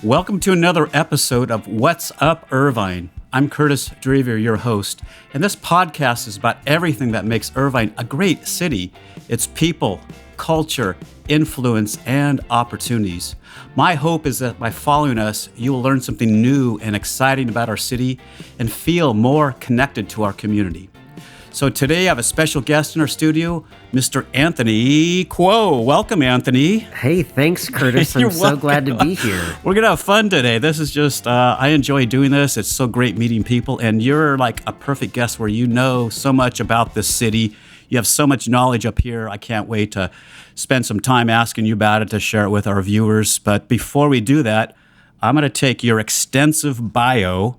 Welcome to another episode of What's Up Irvine. I'm Curtis Drever, your host, and this podcast is about everything that makes Irvine a great city, its people, culture, influence, and opportunities. My hope is that by following us, you will learn something new and exciting about our city and feel more connected to our community. So today I have a special guest in our studio, Mr. Anthony Kuo. Welcome, Anthony. Hey, thanks, Curtis. I'm so glad to be here. We're going to have fun today. This is just, I enjoy doing this. It's so great meeting people. And you're like a perfect guest where you know so much about this city. You have so much knowledge up here. I can't wait to spend some time asking you about it to share it with our viewers. But before we do that, I'm going to take your extensive bio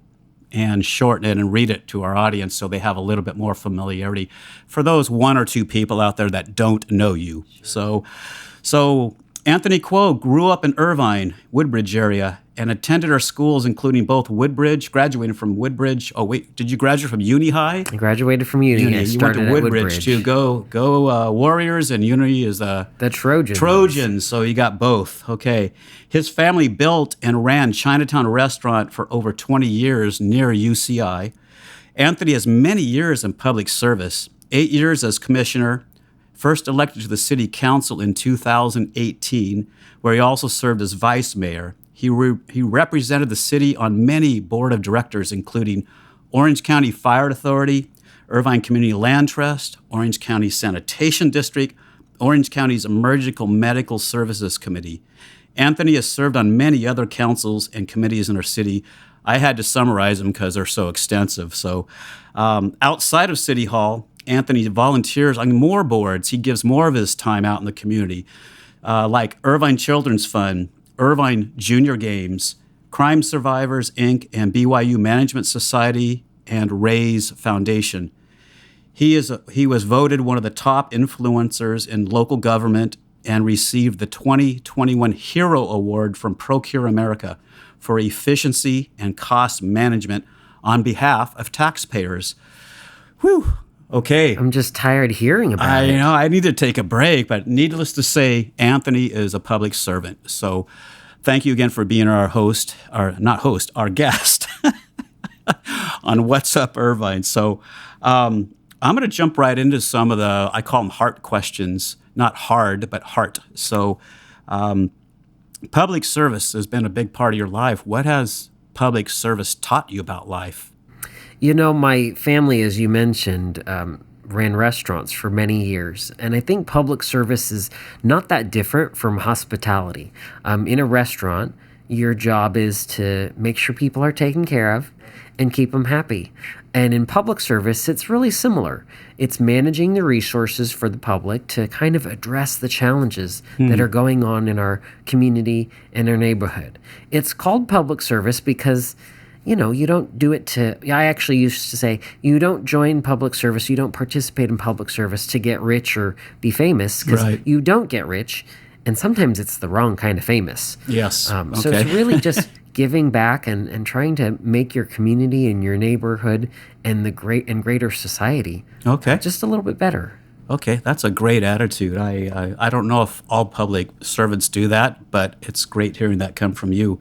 and shorten it and read it to our audience so they have a little bit more familiarity for those one or two people out there that don't know you. Sure. So Anthony Kuo grew up in Irvine, Woodbridge area, and attended our schools, including both Woodbridge, graduated from Woodbridge. Oh, wait, did you graduate from Uni High? I graduated from Uni. You went to Woodbridge too. Go Warriors, and Uni is the Trojans. Trojans, so you got both. Okay. His family built and ran Chinatown Restaurant for over 20 years near UCI. Anthony has many years in public service, 8 years as commissioner, first elected to the city council in 2018, where he also served as vice mayor. He represented the city on many board of directors, including Orange County Fire Authority, Irvine Community Land Trust, Orange County Sanitation District, Orange County's Emergency Medical Services Committee. Anthony has served on many other councils and committees in our city. I had to summarize them because they're so extensive. So outside of City Hall, Anthony volunteers on more boards. He gives more of his time out in the community, like Irvine Children's Fund, Irvine Junior Games, Crime Survivors, Inc., and BYU Management Society, and Ray's Foundation. He was voted one of the top influencers in local government and received the 2021 Hero Award from Procure America for efficiency and cost management on behalf of taxpayers. Whew. Okay. I'm just tired hearing about it. I know. I need to take a break, but needless to say, Anthony is a public servant. So thank you again for being our guest on What's Up Irvine. So I'm going to jump right into some of the, I call them heart questions, not hard, but heart. So public service has been a big part of your life. What has public service taught you about life? You know, my family, as you mentioned, ran restaurants for many years, and I think public service is not that different from hospitality. In a restaurant, your job is to make sure people are taken care of and keep them happy. And in public service, it's really similar. It's managing the resources for the public to kind of address the challenges that are going on in our community and our neighborhood. It's called public service because you know, you don't do it to, I actually used to say, you don't join public service, you don't participate in public service to get rich or be famous, because you don't get rich, and sometimes it's the wrong kind of famous. Yes. So it's really just giving back and trying to make your community and your neighborhood and the greater society just a little bit better. Okay, that's a great attitude. I don't know if all public servants do that, but it's great hearing that come from you.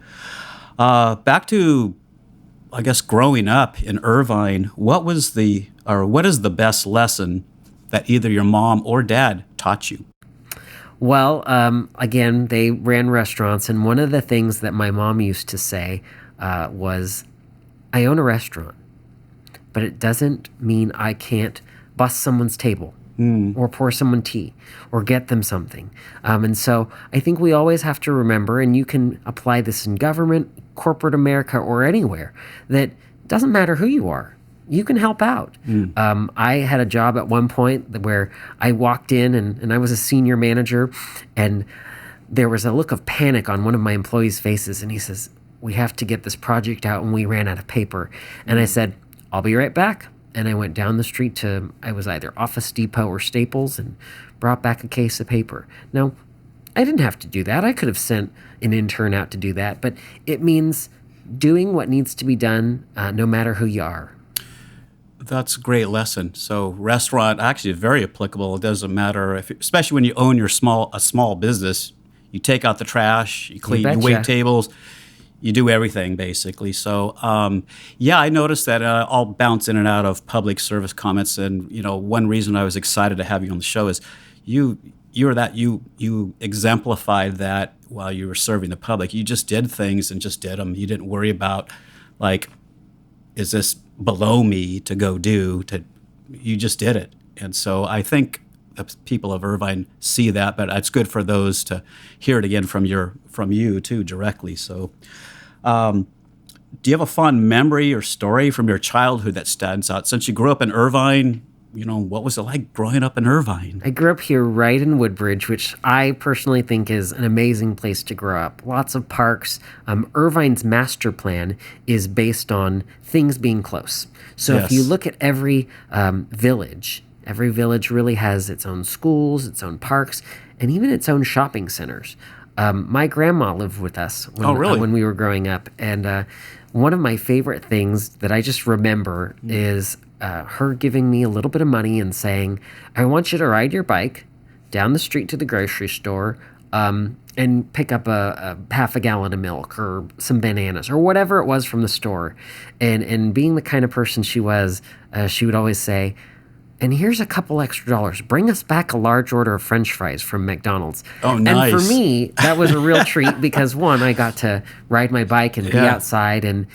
Back to, I guess, growing up in Irvine, what is the best lesson that either your mom or dad taught you? Well, again, they ran restaurants, and one of the things that my mom used to say was, I own a restaurant, but it doesn't mean I can't bust someone's table or pour someone tea or get them something. And so I think we always have to remember, and you can apply this in government, corporate America, or anywhere, that it doesn't matter who you are. You can help out. I had a job at one point where I walked in and I was a senior manager, and there was a look of panic on one of my employees' faces, and he says, we have to get this project out, and we ran out of paper. And I said, I'll be right back. And I went down the street to, I was either Office Depot or Staples, and brought back a case of paper. Now, I didn't have to do that. I could have sent an intern out to do that, but it means doing what needs to be done no matter who you are. That's a great lesson. So restaurant actually is very applicable. It doesn't matter especially when you own a small business, you take out the trash, you clean, you wait tables. You do everything basically. So, yeah, I noticed that I'll bounce in and out of public service comments, and one reason I was excited to have you on the show is you you exemplified that while you were serving the public. You just did things and just did them. You didn't worry about like, is this below me to go do? You just did it, and so I think the people of Irvine see that, but it's good for those to hear it again from you too directly. So. Do you have a fond memory or story from your childhood that stands out? Since you grew up in Irvine, what was it like growing up in Irvine? I grew up here right in Woodbridge, which I personally think is an amazing place to grow up. Lots of parks. Irvine's master plan is based on things being close. So Yes. if you look at every village really has its own schools, its own parks, and even its own shopping centers. My grandma lived with us when we were growing up, and one of my favorite things that I just remember is her giving me a little bit of money and saying, "I want you to ride your bike down the street to the grocery store and pick up a half a gallon of milk or some bananas or whatever it was from the store." And being the kind of person she was, she would always say, "And here's a couple extra dollars. Bring us back a large order of French fries from McDonald's." Oh, nice. And for me, that was a real treat because, one, I got to ride my bike and be outside. And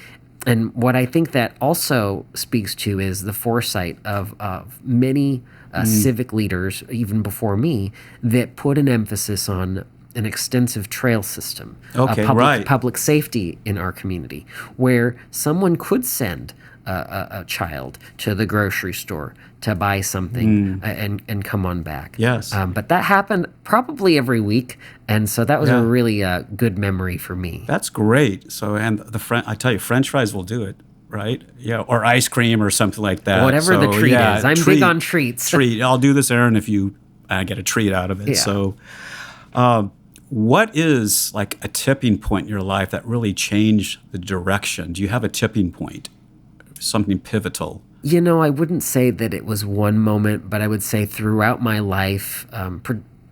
what I think that also speaks to is the foresight of many civic leaders, even before me, that put an emphasis on an extensive trail system, public safety in our community, where someone could send a child to the grocery store to buy something and come on back. Yes. But that happened probably every week, and so that was a really good memory for me. That's great. So, and I tell you, French fries will do it, right? Yeah, or ice cream or something like that. Whatever the treat is. I'm big on treats. Treat. I'll do this, Aaron, if you get a treat out of it. Yeah. So, what is like a tipping point in your life that really changed the direction? Do you have a tipping point? Something pivotal? I wouldn't say that it was one moment, but I would say throughout my life,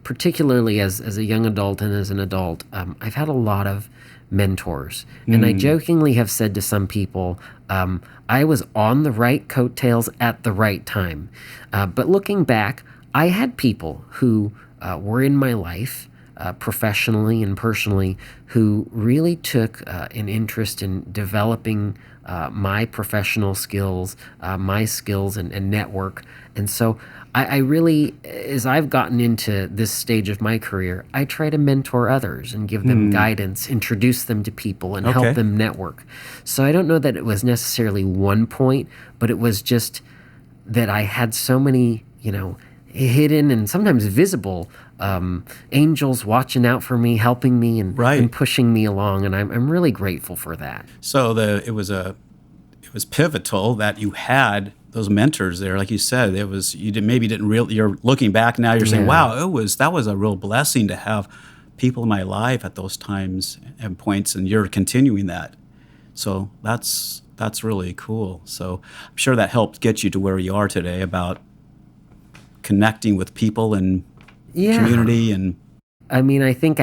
particularly as a young adult and as an adult, I've had a lot of mentors. And I jokingly have said to some people, I was on the right coattails at the right time. But looking back, I had people who were in my life, professionally and personally, who really took an interest in developing my professional skills, my skills and network. And so I really, as I've gotten into this stage of my career, I try to mentor others and give them guidance, introduce them to people, and help them network. So I don't know that it was necessarily one point, but it was just that I had so many, hidden and sometimes visible angels watching out for me, helping me, and pushing me along, and I'm really grateful for that. So it was pivotal that you had those mentors there, like you said. You're looking back now, you're saying, wow, that was a real blessing to have people in my life at those times and points, and you're continuing that. So that's really cool. So I'm sure that helped get you to where you are today about connecting with people and community. And I mean, I think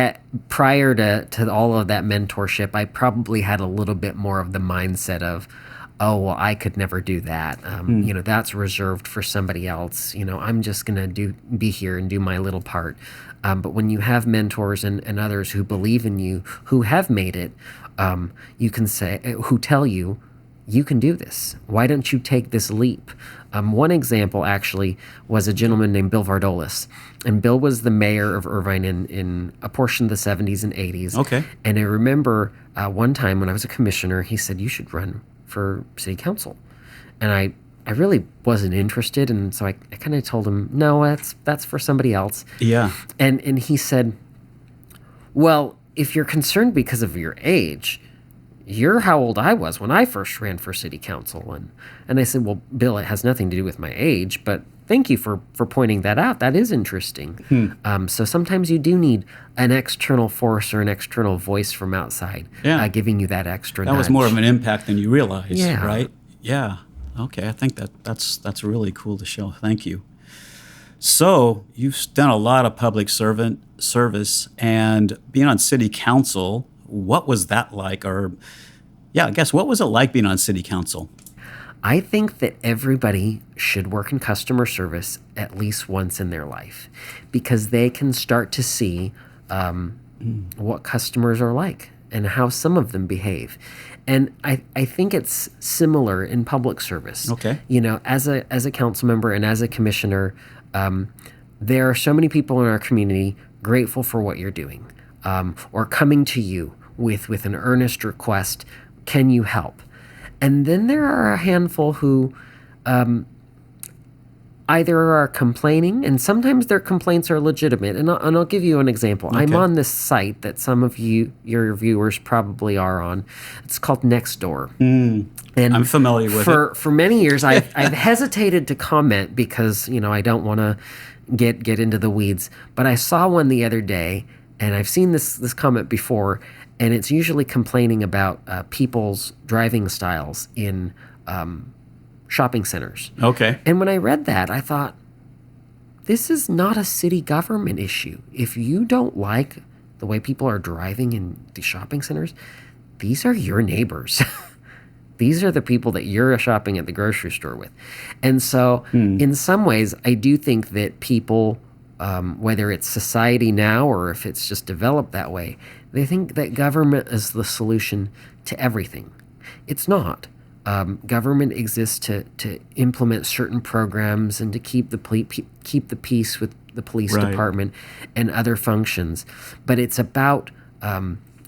prior to all of that mentorship, I probably had a little bit more of the mindset of, oh, well, I could never do that. That's reserved for somebody else. I'm just going to be here and do my little part. But when you have mentors and others who believe in you, who have made it, you can say, who tell you, you can do this. Why don't you take this leap? One example, actually, was a gentleman named Bill Vardolis. And Bill was the mayor of Irvine in a portion of the 70s and 80s. Okay. And I remember one time when I was a commissioner, he said, you should run for city council. And I really wasn't interested. And so I kind of told him, no, that's for somebody else. Yeah. And he said, well, if you're concerned because of your age, you're how old I was when I first ran for city council. And I said, well, Bill, it has nothing to do with my age, but thank you for pointing that out. That is interesting. So sometimes you do need an external force or an external voice from outside giving you that extra nudge. That was more of an impact than you realized, Yeah. right? Yeah. Okay, I think that's really cool to show. Thank you. So you've done a lot of public service, and being on city council what was that like? Or, yeah, I guess, what was it like being on city council? I think that everybody should work in customer service at least once in their life because they can start to see what customers are like and how some of them behave. And I think it's similar in public service. Okay. You know, as a council member and as a commissioner, there are so many people in our community grateful for what you're doing or coming to you with an earnest request, can you help? And then there are a handful who either are complaining, and sometimes their complaints are legitimate. And I'll give you an example. Okay. I'm on this site that some of your viewers probably are on. It's called Nextdoor. And I'm familiar with it. For many years, I've hesitated to comment because, you know, I don't want to get into the weeds. But I saw one the other day, and I've seen this comment before, and it's usually complaining about people's driving styles in shopping centers. Okay. And when I read that, I thought, this is not a city government issue. If you don't like the way people are driving in the shopping centers, these are your neighbors. These are the people that you're shopping at the grocery store with. And so in some ways, I do think that people, whether it's society now or if it's just developed that way, they think that government is the solution to everything. It's not. Government exists to implement certain programs and to keep the peace with the police department and other functions. But it's about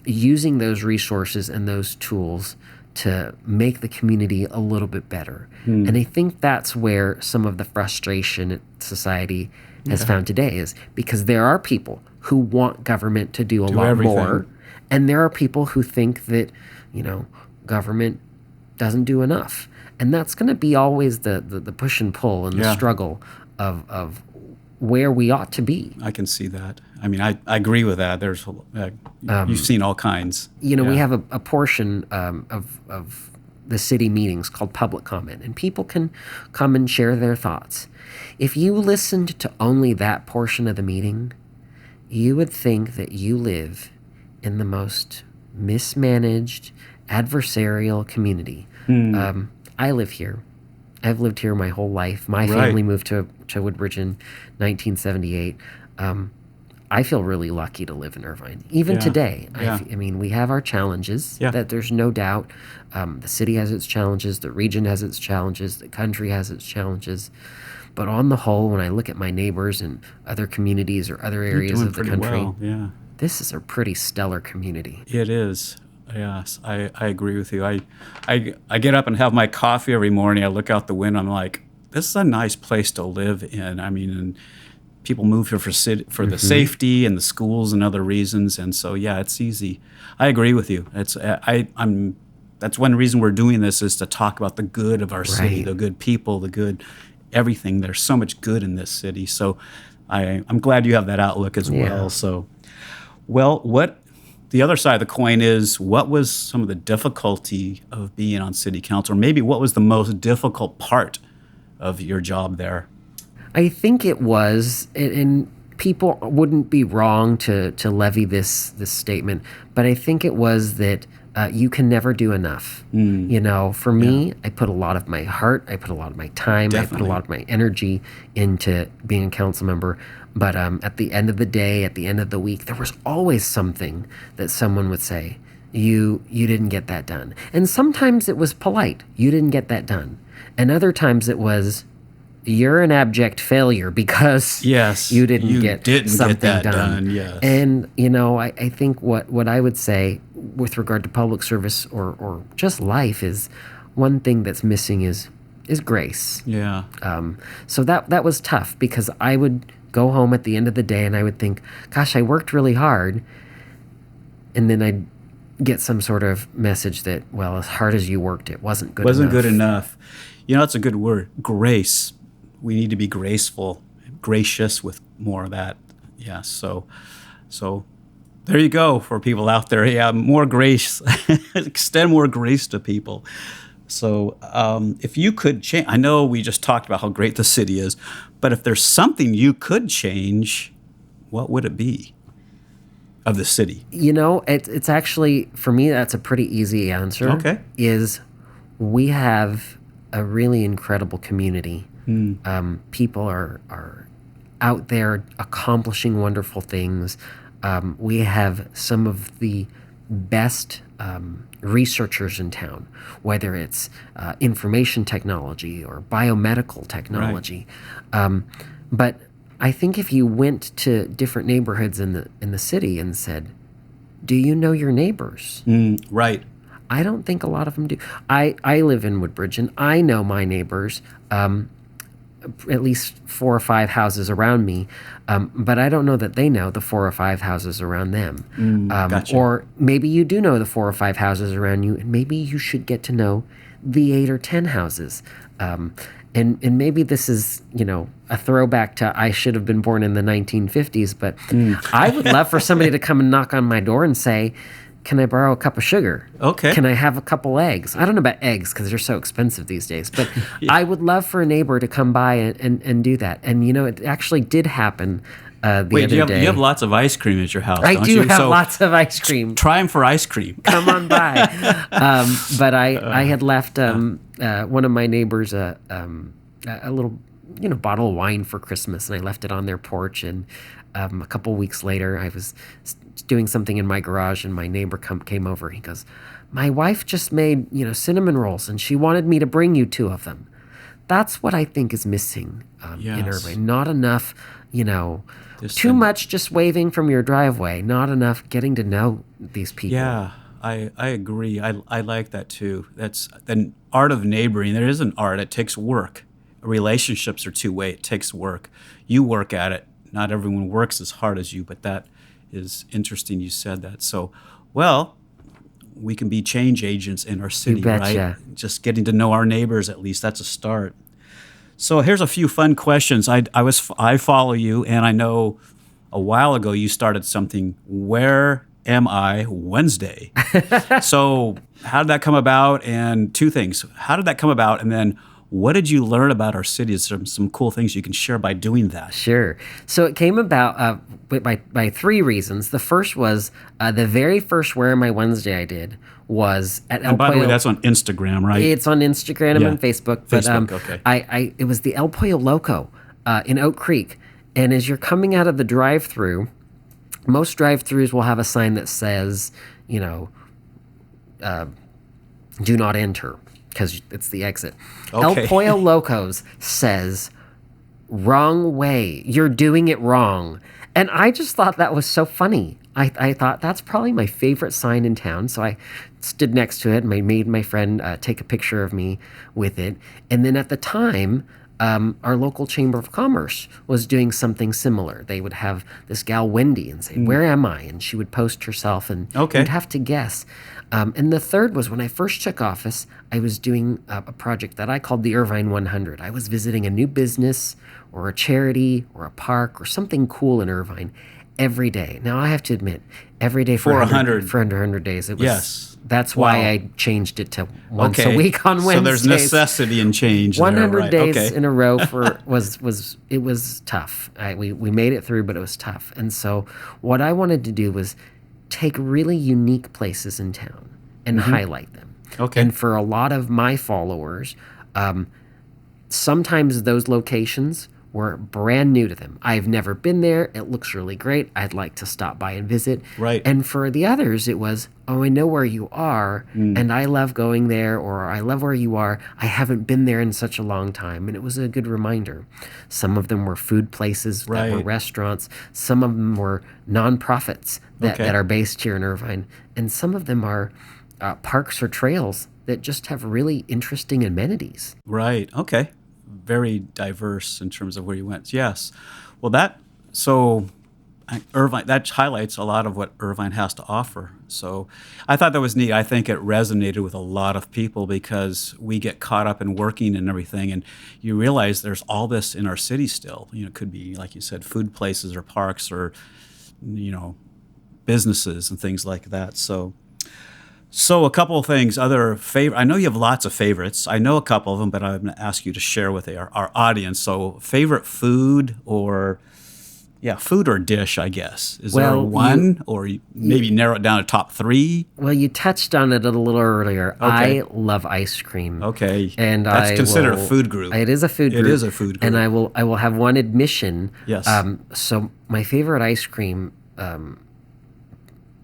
using those resources and those tools to make the community a little bit better. And I think that's where some of the frustration society has found today is because there are people who want government to do a lot more, and there are people who think that, you know, government doesn't do enough. And that's going to be always the push and pull and the struggle of where we ought to be. I can see that. I mean, I agree with that. There's you've seen all kinds. You know, we have a portion of the city meetings called public comment, and people can come and share their thoughts. If you listened to only that portion of the meeting, you would think that you live in the most mismanaged, adversarial community. I live here. I've lived here my whole life. My family moved to Woodbridge in 1978. I feel really lucky to live in Irvine. Even today, I mean, we have our challenges, that there's no doubt. The city has its challenges, the region has its challenges, the country has its challenges. But on the whole, when I look at my neighbors in other communities or other areas of the country, this is a pretty stellar community. It is. Yes, I agree with you. I get up and have my coffee every morning. I look out the window. I'm like, this is a nice place to live in. I mean, and people move here for the safety and the schools and other reasons. And so, yeah, it's easy. I agree with you. That's one reason we're doing this is to talk about the good of our city, the good people, the good everything. There's so much good in this city. So I'm glad you have that outlook as well. So, well, the other side of the coin is, what was some of the difficulty of being on city council? Or maybe what was the most difficult part of your job there? I think it was, and people wouldn't be wrong to levy this statement, but I think it was that you can never do enough. You know, for me, I put a lot of my heart, I put a lot of my time, I put a lot of my energy into being a council member. But at the end of the day, at the end of the week, there was always something that someone would say, you didn't get that done. And sometimes it was polite, you didn't get that done. And other times it was, you're an abject failure because you didn't get something done. Yes. And, you know, I think what I would say with regard to public service or just life is one thing that's missing is grace. Yeah. So that was tough because I would go home at the end of the day and I would think, gosh, I worked really hard. And then I'd get some sort of message that, well, as hard as you worked, it wasn't good enough. Wasn't good enough. You know, that's a good word, grace. We need to be graceful, gracious with more of that. Yeah, so there you go for people out there. Yeah, more grace. Extend more grace to people. So if you could change, I know we just talked about how great the city is, but if there's something you could change, what would it be? of the city? It's actually, for me, that's a pretty easy answer. Okay. Is we have a really incredible community. People are out there accomplishing wonderful things. We have some of the best researchers in town, whether it's information technology or biomedical technology. But I think if you went to different neighborhoods in the city and said, "Do you know your neighbors?" Right. I don't think a lot of them do. I live in Woodbridge, and I know my neighbors, at least 4 or 5 houses around me, but I don't know that they know the 4 or 5 houses around them. Gotcha. Or maybe you do know the 4 or 5 houses around you, and maybe you should get to know the 8 or 10 houses. And maybe this is, a throwback to I should have been born in the 1950s, but I would love for somebody to come and knock on my door and say, "Can I borrow a cup of sugar? Okay. Can I have a couple eggs?" I don't know about eggs because they're so expensive these days, but I would love for a neighbor to come by and do that. And, it actually did happen the other day. You have lots of ice cream at your house, I don't do you? have lots of ice cream. Try them for ice cream. Come on by. But I had left one of my neighbors a little bottle of wine for Christmas, and I left it on their porch. And a couple weeks later, I was doing something in my garage, and my neighbor came over. He goes, "My wife just made cinnamon rolls, and she wanted me to bring you 2 of them." That's what I think is missing in Irvine. Not enough, too much just waving from your driveway. Not enough getting to know these people. Yeah, I agree. I like that too. That's an art of neighboring. There is an art. It takes work. Relationships are two-way. It takes work. You work at it. Not everyone works as hard as you, but that is interesting you said that. So, well, we can be change agents in our city, You betcha. right? Just getting to know our neighbors, at least, that's a start. So here's a few fun questions. I follow you, and I know a while ago you started something, Where Am I Wednesday? So how did that come about? And 2 things. How did that come about? And then what did you learn about our city? Is there some cool things you can share by doing that? Sure. So it came about by 3 reasons. The first was the very first Where Am I Wednesday I did was at El And by the Pollo. way, that's on Instagram, right? It's on Instagram Yeah. and Facebook. But okay. it was the El Pollo Loco in Oak Creek. And as you're coming out of the drive-through, most drive-throughs will have a sign that says, "Do not enter," because it's the exit. Okay. El Pollo Locos says, "Wrong way. You're doing it wrong." And I just thought that was so funny. I thought that's probably my favorite sign in town. So I stood next to it and I made my friend take a picture of me with it. And then at the time, our local Chamber of Commerce was doing something similar. They would have this gal Wendy and say, "Where am I?" And she would post herself and you'd have to guess. And the third was when I first took office, I was doing a project that I called the Irvine 100. I was visiting a new business or a charity or a park or something cool in Irvine every day. Now, I have to admit, every day for 100 days. It was, Yes. That's why I changed it to once a week on Wednesdays. So there's necessity in change. 100 there, right? days in a row was tough. We made it through, but it was tough. And so what I wanted to do was take really unique places in town and highlight them. Okay. And for a lot of my followers, sometimes those locations were brand new to them. I've never been there. It looks really great. I'd like to stop by and visit. Right. And for the others, it was, "Oh, I know where you are, and I love going there," or "I love where you are. I haven't been there in such a long time." And it was a good reminder. Some of them were food places that were Right. restaurants. Some of them were nonprofits that are based here in Irvine. And some of them are parks or trails that just have really interesting amenities. Right. Okay. Very diverse in terms of where you went. Yes. Well, Irvine, that highlights a lot of what Irvine has to offer. So I thought that was neat. I think it resonated with a lot of people because we get caught up in working and everything, and you realize there's all this in our city still. It could be, like you said, food places or parks or, businesses and things like that. So a couple of things, I know you have lots of favorites. I know a couple of them, but I'm going to ask you to share with our audience. So favorite food or Yeah, food or dish, I guess. Is there Well, one, or maybe narrow it down to top three? Well, you touched on it a little earlier. Okay. I love ice cream. Okay, And that's I considered a will. food group. It is a food It group. is a food And group. I will have one admission. Yes. So my favorite ice cream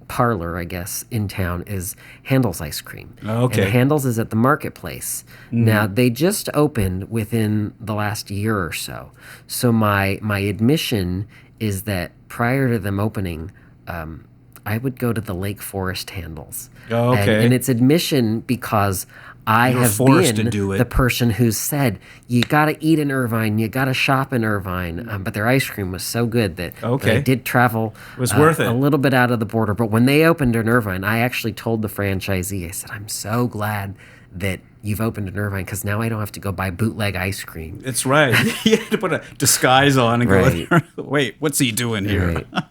parlor, I guess, in town is Handel's Ice Cream. Okay. And Handel's is at the marketplace. Now, they just opened within the last year or so. So my admission is that prior to them opening, I would go to the Lake Forest Handel's. Oh, okay. And it's admission because I You were have forced to been do it. the person who's said, you got to eat in Irvine, you got to shop in Irvine. But their ice cream was so good that Okay. I did travel It was worth it. a little bit out of the border. But when they opened in Irvine, I actually told the franchisee, I said, I'm so glad that you've opened in Irvine because now I don't have to go buy bootleg ice cream. It's right. You had to put a disguise on and Right. go, wait, what's he doing here? Right.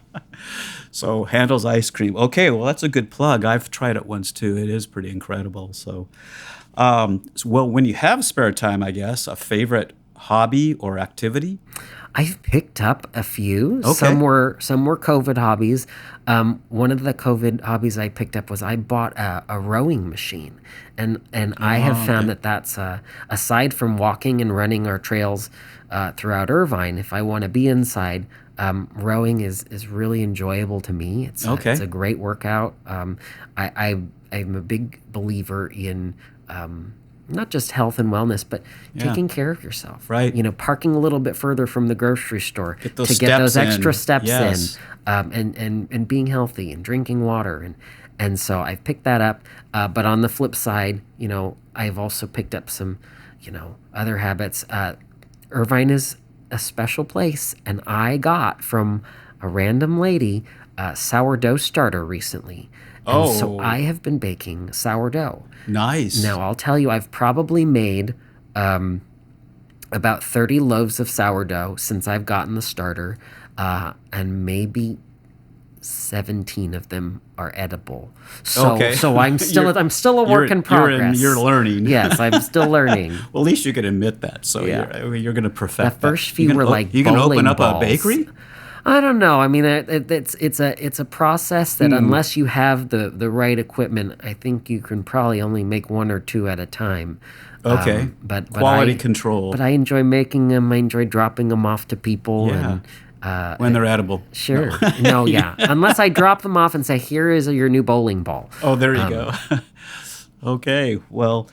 So Handel's ice cream. Okay, well, that's a good plug. I've tried it once too. It is pretty incredible. Well, when you have spare time, I guess, a favorite hobby or activity? I've picked up a few. Okay. Some were COVID hobbies. One of the COVID hobbies I picked up was I bought a rowing machine, and I have found that that's aside from walking and running our trails throughout Irvine. If I want to be inside, rowing is really enjoyable to me. It's a great workout. I'm a big believer in. Not just health and wellness, but taking care of yourself. Right. Parking a little bit further from the grocery store Get those to get those steps extra in. steps Yes. in, and being healthy and drinking water, and so I've picked that up. But on the flip side, I've also picked up some, other habits. Irvine is a special place, and I got from a random lady a sourdough starter recently. And so I have been baking sourdough. Nice. Now, I'll tell you, I've probably made about 30 loaves of sourdough since I've gotten the starter, and maybe 17 of them are edible. So I'm still a work in progress. You're learning. Yes, I'm still learning. Well, at least you can admit that. So you're going to perfect The first few that. were like you can open bowling up balls. a bakery? I don't know. I mean, it's a process that unless you have the right equipment, I think you can probably only make one or two at a time. Okay. But Quality control. But I enjoy making them. I enjoy dropping them off to people. Yeah. And when they're edible. sure. No, yeah. Unless I drop them off and say, here is your new bowling ball. Oh, there you go. Okay. Well,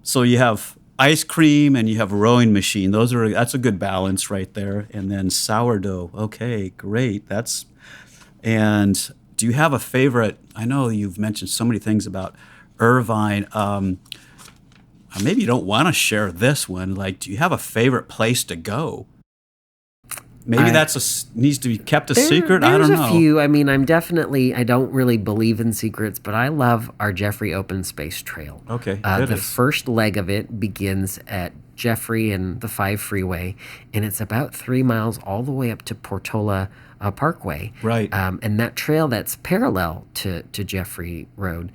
so you have ice cream and you have a rowing machine. That's a good balance right there. And then sourdough. Okay, great. And do you have a favorite? I know you've mentioned so many things about Irvine. Maybe you don't want to share this one. Like, do you have a favorite place to go? Maybe needs to be kept a secret. I don't know. There's a few. I mean, I don't really believe in secrets, but I love our Jeffrey Open Space Trail. Okay, the first leg of it begins at Jeffrey and the 5 freeway, and it's about 3 miles all the way up to Portola Parkway. Right. And that trail that's parallel to Jeffrey Road,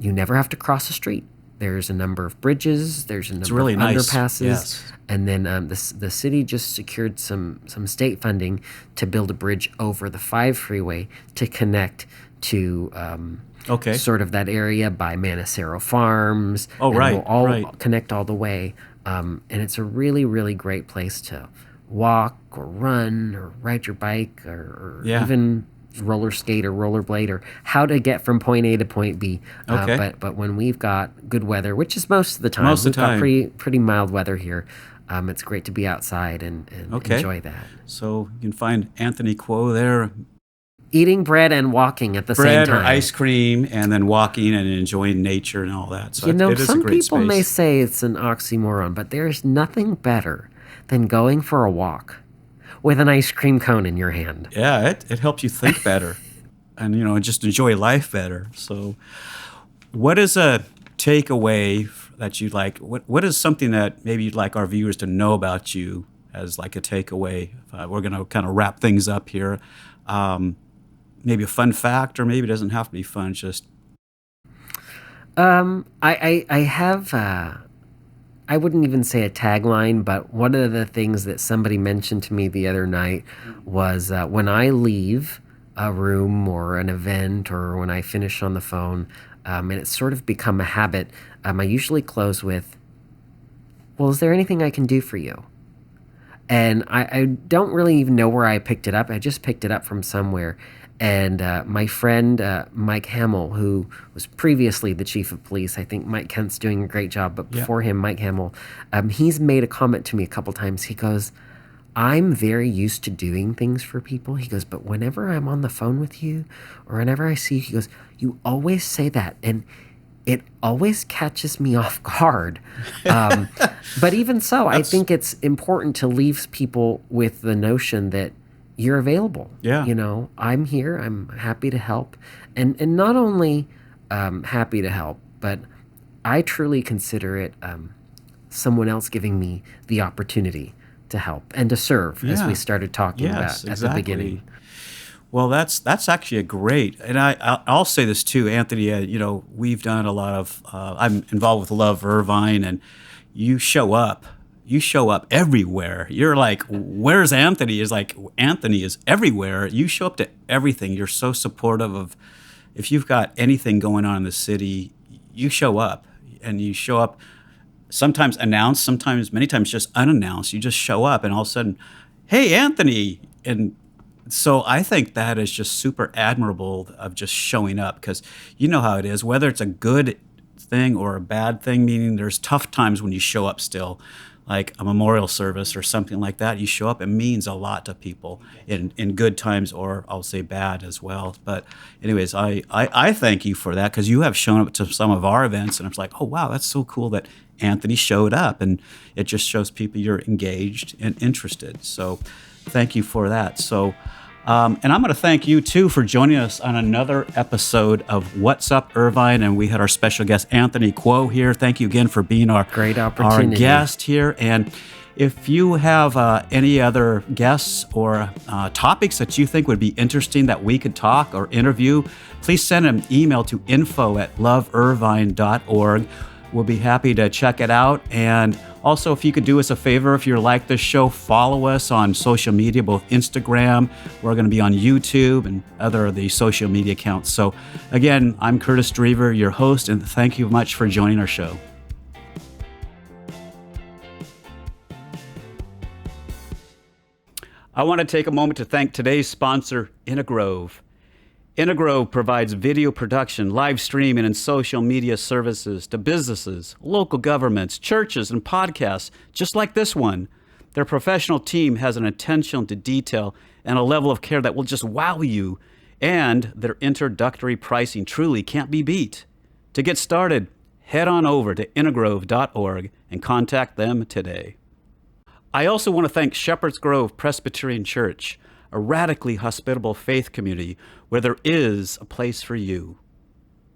you never have to cross the street. There's a number of bridges. There's a number really of nice. underpasses. Yes. And then the city just secured some state funding to build a bridge over the 5 freeway to connect to sort of that area by Manicero Farms. Oh, and right, we'll all right. connect all the way. And it's a really, really great place to walk or run or ride your bike or even roller skate or rollerblade or how to get from point A to point B. But when we've got good weather, which is most of the time, we've got pretty mild weather here. It's great to be outside and enjoy that. So you can find Anthony Kuo there. Eating bread and walking at the same Bread time. or ice cream and then walking and enjoying nature and all that. So it is some a great people space. may say it's an oxymoron, but there's nothing better than going for a walk with an ice cream cone in your hand. Yeah, it helps you think better and, just enjoy life better. So what is a takeaway that you'd like? What is something that maybe you'd like our viewers to know about you as like a takeaway? We're going to kind of wrap things up here. Maybe a fun fact, or maybe it doesn't have to be fun, just... I have I wouldn't even say a tagline, but one of the things that somebody mentioned to me the other night was when I leave a room or an event or when I finish on the phone, and it's sort of become a habit, I usually close with, well, is there anything I can do for you? And I don't really even know where I picked it up. I just picked it up from somewhere. And my friend Mike Hamill, who was previously the chief of police, I think Mike Kent's doing a great job, but before him, Mike Hamill, he's made a comment to me a couple times. He goes, I'm very used to doing things for people. He goes, but whenever I'm on the phone with you or whenever I see you, he goes, you always say that. And it always catches me off guard. But even so, I think it's important to leave people with the notion that you're available. Yeah. You know, I'm here. I'm happy to help. And not only happy to help, but I truly consider it someone else giving me the opportunity to help and to serve, as we started talking about at the beginning. Well, that's actually a great, and I'll say this too, Anthony. You know, we've done a lot of. I'm involved with Love Irvine, and you show up. You show up everywhere. You're like, where's Anthony? Is like Anthony is everywhere. You show up to everything. You're so supportive of. If you've got anything going on in the city, you show up, and you show up. Sometimes announced, sometimes many times just unannounced. You just show up, and all of a sudden, hey, Anthony, and so I think that is just super admirable of just showing up, because you know how it is, whether it's a good thing or a bad thing, meaning there's tough times when you show up still, like a memorial service or something like that. You show up, it means a lot to people in good times, or I'll say bad as well. But anyways, I thank you for that, because you have shown up to some of our events, and it's like, oh, wow, that's so cool that Anthony showed up, and it just shows people you're engaged and interested. So thank you for that. So, and I'm going to thank you too for joining us on another episode of What's Up Irvine, and we had our special guest Anthony Kuo here. Thank you again for being our great opportunity, our guest here. And if you have any other guests or topics that you think would be interesting that we could talk or interview, please send an email to info@loveirvine.org. We'll be happy to check it out. And also, if you could do us a favor, if you like this show, follow us on social media, both Instagram, we're going to be on YouTube, and other of the social media accounts. So again, I'm Curtis Drever, your host, and thank you much for joining our show. I want to take a moment to thank today's sponsor, Intergrove. Intergrove provides video production, live streaming, and social media services to businesses, local governments, churches, and podcasts just like this one. Their professional team has an attention to detail and a level of care that will just wow you, and their introductory pricing truly can't be beat. To get started, head on over to intergrove.org and contact them today. I also want to thank Shepherd's Grove Presbyterian Church, a radically hospitable faith community where there is a place for you.